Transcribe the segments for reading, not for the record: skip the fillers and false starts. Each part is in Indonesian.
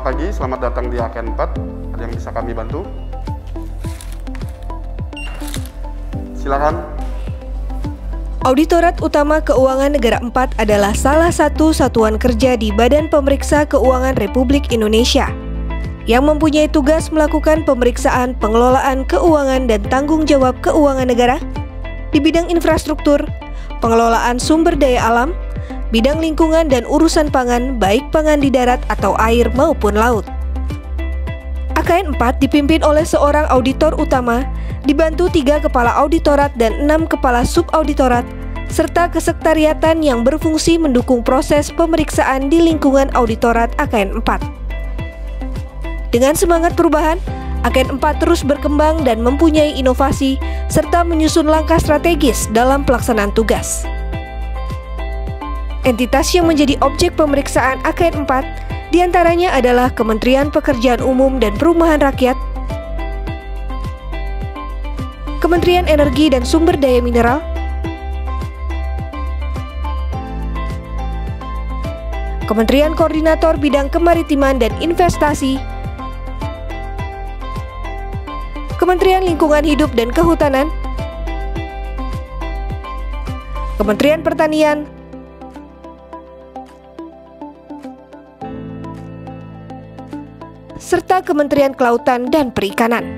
pagi, selamat datang di AKN 4. Ada yang bisa kami bantu? Silakan. Auditorat Utama Keuangan Negara 4 adalah salah satu satuan kerja di Badan Pemeriksa Keuangan Republik Indonesia yang mempunyai tugas melakukan pemeriksaan pengelolaan keuangan dan tanggung jawab keuangan negara di bidang infrastruktur, pengelolaan sumber daya alam, bidang lingkungan dan urusan pangan, baik pangan di darat atau air maupun laut. AKN 4 dipimpin oleh seorang auditor utama, dibantu 3 kepala auditorat dan 6 kepala subauditorat, serta kesekretariatan yang berfungsi mendukung proses pemeriksaan di lingkungan auditorat AKN 4. Dengan semangat perubahan, AKN 4 terus berkembang dan mempunyai inovasi, serta menyusun langkah strategis dalam pelaksanaan tugas. Entitas yang menjadi objek pemeriksaan AKN 4 diantaranya adalah Kementerian Pekerjaan Umum dan Perumahan Rakyat, Kementerian Energi dan Sumber Daya Mineral, Kementerian Koordinator Bidang Kemaritiman dan Investasi, Kementerian Lingkungan Hidup dan Kehutanan, Kementerian Pertanian, serta Kementerian Kelautan dan Perikanan.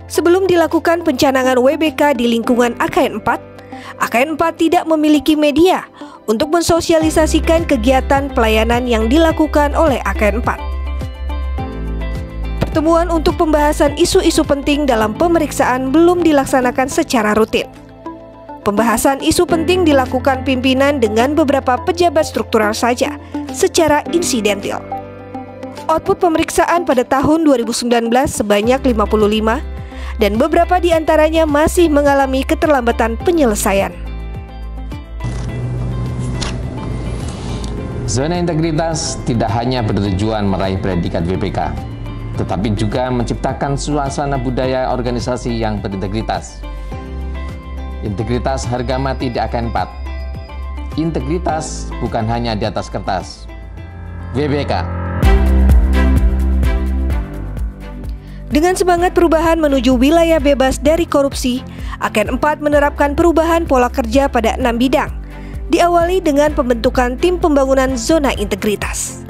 Sebelum dilakukan pencanangan WBK di lingkungan AKN 4, AKN 4 tidak memiliki media untuk mensosialisasikan kegiatan pelayanan yang dilakukan oleh AKN 4. Pertemuan untuk pembahasan isu-isu penting dalam pemeriksaan belum dilaksanakan secara rutin. Pembahasan isu penting dilakukan pimpinan dengan beberapa pejabat struktural saja, secara insidental. Output pemeriksaan pada tahun 2019 sebanyak 55, dan beberapa di antaranya masih mengalami keterlambatan penyelesaian. Zona integritas tidak hanya bertujuan meraih predikat WPK, tetapi juga menciptakan suasana budaya organisasi yang berintegritas. Integritas harga mati di AKN 4. Integritas bukan hanya di atas kertas. WBK. Dengan semangat perubahan menuju wilayah bebas dari korupsi, AKN 4 menerapkan perubahan pola kerja pada 6 bidang, diawali dengan pembentukan tim pembangunan zona integritas.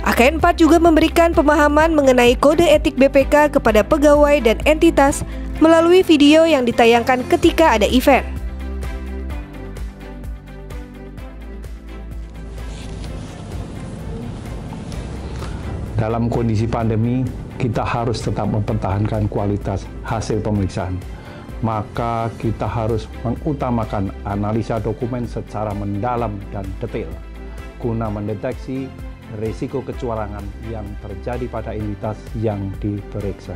AKN 4 juga memberikan pemahaman mengenai kode etik BPK kepada pegawai dan entitas melalui video yang ditayangkan ketika ada event. Dalam kondisi pandemi, kita harus tetap mempertahankan kualitas hasil pemeriksaan. Maka kita harus mengutamakan analisa dokumen secara mendalam dan detail, guna mendeteksi risiko kecurangan yang terjadi pada entitas yang diperiksa.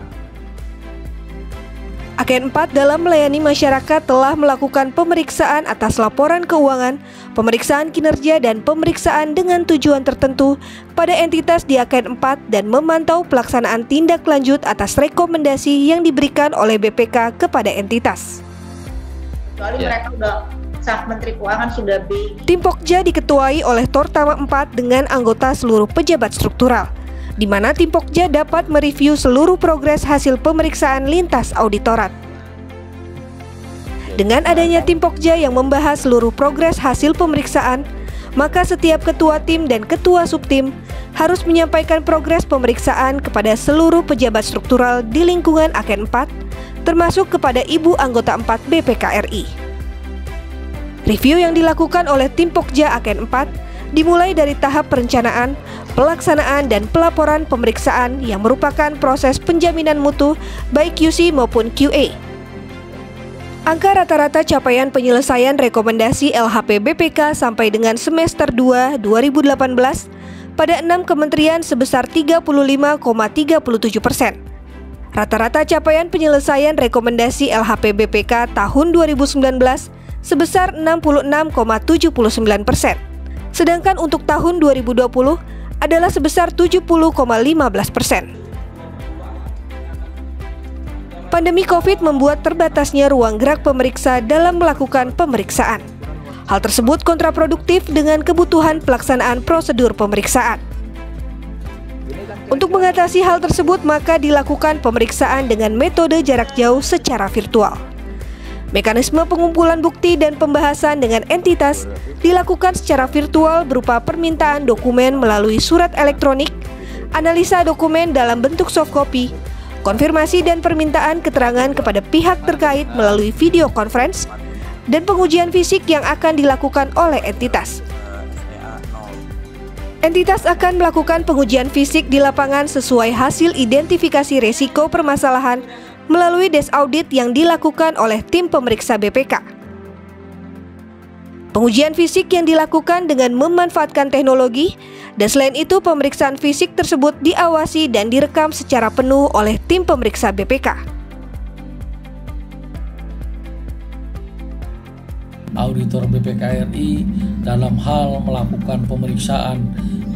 AKN 4 dalam melayani masyarakat telah melakukan pemeriksaan atas laporan keuangan, pemeriksaan kinerja dan pemeriksaan dengan tujuan tertentu pada entitas di AKN 4 dan memantau pelaksanaan tindak lanjut atas rekomendasi yang diberikan oleh BPK kepada entitas. Kecuali mereka udah Menteri Keuangan sudah Tim Pokja diketuai oleh Tortama 4 dengan anggota seluruh pejabat struktural, di mana tim Pokja dapat mereview seluruh progres hasil pemeriksaan lintas auditorat. Dengan adanya tim Pokja yang membahas seluruh progres hasil pemeriksaan, maka setiap ketua tim dan ketua subtim harus menyampaikan progres pemeriksaan kepada seluruh pejabat struktural di lingkungan AKN 4, termasuk kepada Ibu Anggota 4 BPK RI. Review yang dilakukan oleh tim Pokja AKN 4 dimulai dari tahap perencanaan, pelaksanaan, dan pelaporan pemeriksaan yang merupakan proses penjaminan mutu baik QC maupun QA. Angka rata-rata capaian penyelesaian rekomendasi LHP BPK sampai dengan semester 2 2018 pada 6 kementerian sebesar 35,37%. Rata-rata capaian penyelesaian rekomendasi LHP BPK tahun 2019 sebesar 66,79%. Sedangkan untuk tahun 2020 adalah sebesar 70,15%. Pandemi COVID membuat terbatasnya ruang gerak pemeriksa dalam melakukan pemeriksaan. Hal tersebut kontraproduktif dengan kebutuhan pelaksanaan prosedur pemeriksaan. Untuk mengatasi hal tersebut, maka dilakukan pemeriksaan dengan metode jarak jauh secara virtual. Mekanisme pengumpulan bukti dan pembahasan dengan entitas dilakukan secara virtual berupa permintaan dokumen melalui surat elektronik, analisa dokumen dalam bentuk soft copy, konfirmasi dan permintaan keterangan kepada pihak terkait melalui video conference, dan pengujian fisik yang akan dilakukan oleh entitas. Entitas akan melakukan pengujian fisik di lapangan sesuai hasil identifikasi resiko permasalahan melalui desk audit yang dilakukan oleh tim pemeriksa BPK. Pengujian fisik yang dilakukan dengan memanfaatkan teknologi, dan selain itu pemeriksaan fisik tersebut diawasi dan direkam secara penuh oleh tim pemeriksa BPK. Auditor BPK RI dalam hal melakukan pemeriksaan,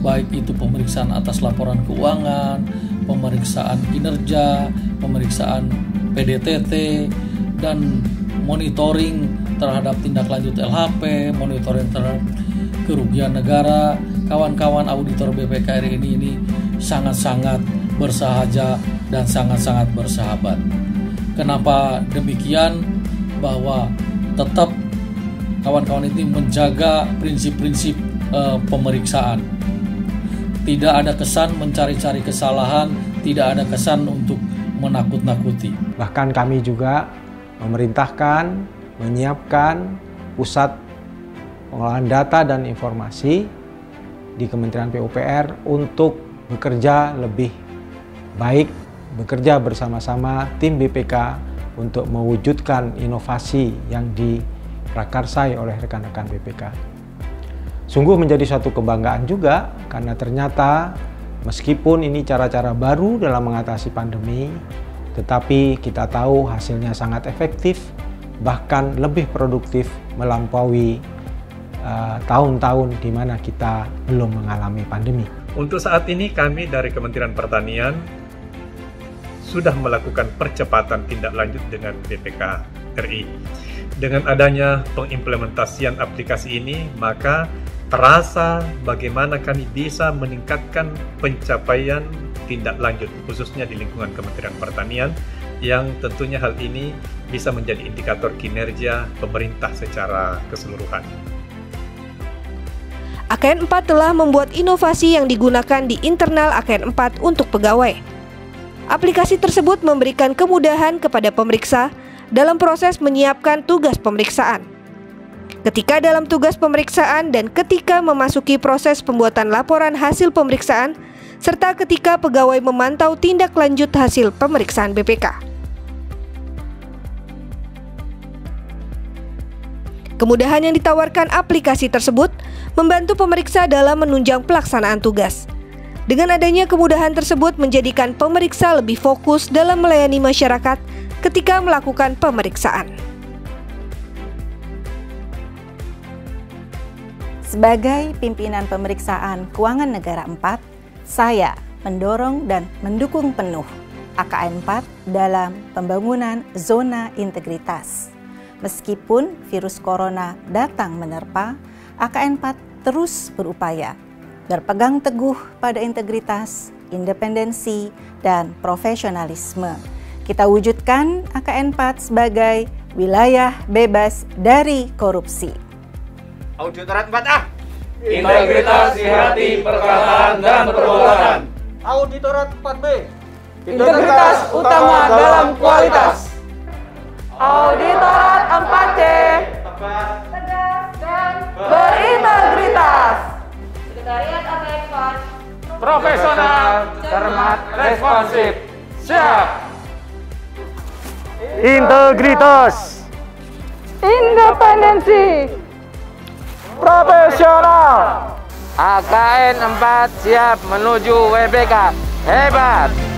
baik itu pemeriksaan atas laporan keuangan, pemeriksaan kinerja, pemeriksaan PDTT, dan monitoring terhadap tindak lanjut LHP, monitoring terhadap kerugian negara. Kawan-kawan auditor BPK RI ini sangat-sangat bersahaja dan sangat-sangat bersahabat. Kenapa demikian? Bahwa tetap kawan-kawan ini menjaga prinsip-prinsip pemeriksaan. Tidak ada kesan mencari-cari kesalahan, tidak ada kesan untuk menakut-nakuti. Bahkan kami juga memerintahkan, menyiapkan pusat pengolahan data dan informasi di Kementerian PUPR untuk bekerja lebih baik, bekerja bersama-sama tim BPK untuk mewujudkan inovasi yang diprakarsai oleh rekan-rekan BPK. Sungguh menjadi suatu kebanggaan juga karena ternyata meskipun ini cara-cara baru dalam mengatasi pandemi, tetapi kita tahu hasilnya sangat efektif, bahkan lebih produktif melampaui tahun-tahun di mana kita belum mengalami pandemi. Untuk saat ini kami dari Kementerian Pertanian sudah melakukan percepatan tindak lanjut dengan BPK RI. Dengan adanya pengimplementasian aplikasi ini, maka terasa bagaimana kami bisa meningkatkan pencapaian tindak lanjut, khususnya di lingkungan Kementerian Pertanian, yang tentunya hal ini bisa menjadi indikator kinerja pemerintah secara keseluruhan. AKN 4 telah membuat inovasi yang digunakan di internal AKN 4 untuk pegawai. Aplikasi tersebut memberikan kemudahan kepada pemeriksa dalam proses menyiapkan tugas pemeriksaan. Ketika dalam tugas pemeriksaan dan ketika memasuki proses pembuatan laporan hasil pemeriksaan, serta ketika pegawai memantau tindak lanjut hasil pemeriksaan BPK. Kemudahan yang ditawarkan aplikasi tersebut membantu pemeriksa dalam menunjang pelaksanaan tugas. Dengan adanya kemudahan tersebut menjadikan pemeriksa lebih fokus dalam melayani masyarakat ketika melakukan pemeriksaan. Sebagai pimpinan pemeriksaan Keuangan Negara 4, saya mendorong dan mendukung penuh AKN 4 dalam pembangunan zona integritas. Meskipun virus corona datang menerpa, AKN 4 terus berupaya berpegang teguh pada integritas, independensi, dan profesionalisme. Kita wujudkan AKN 4 sebagai wilayah bebas dari korupsi. Auditorat 4A. Integritas di hati, perkataan, dan perbuatan. Auditorat 4B. Integritas utama dalam kualitas. Auditorat 4C. Tegas, dan berintegritas. Sekretariat AKN 4. Profesional, cermat, responsif. Siap. integritas, Independensi. profesional. AKN 4 siap menuju WBK. Hebat!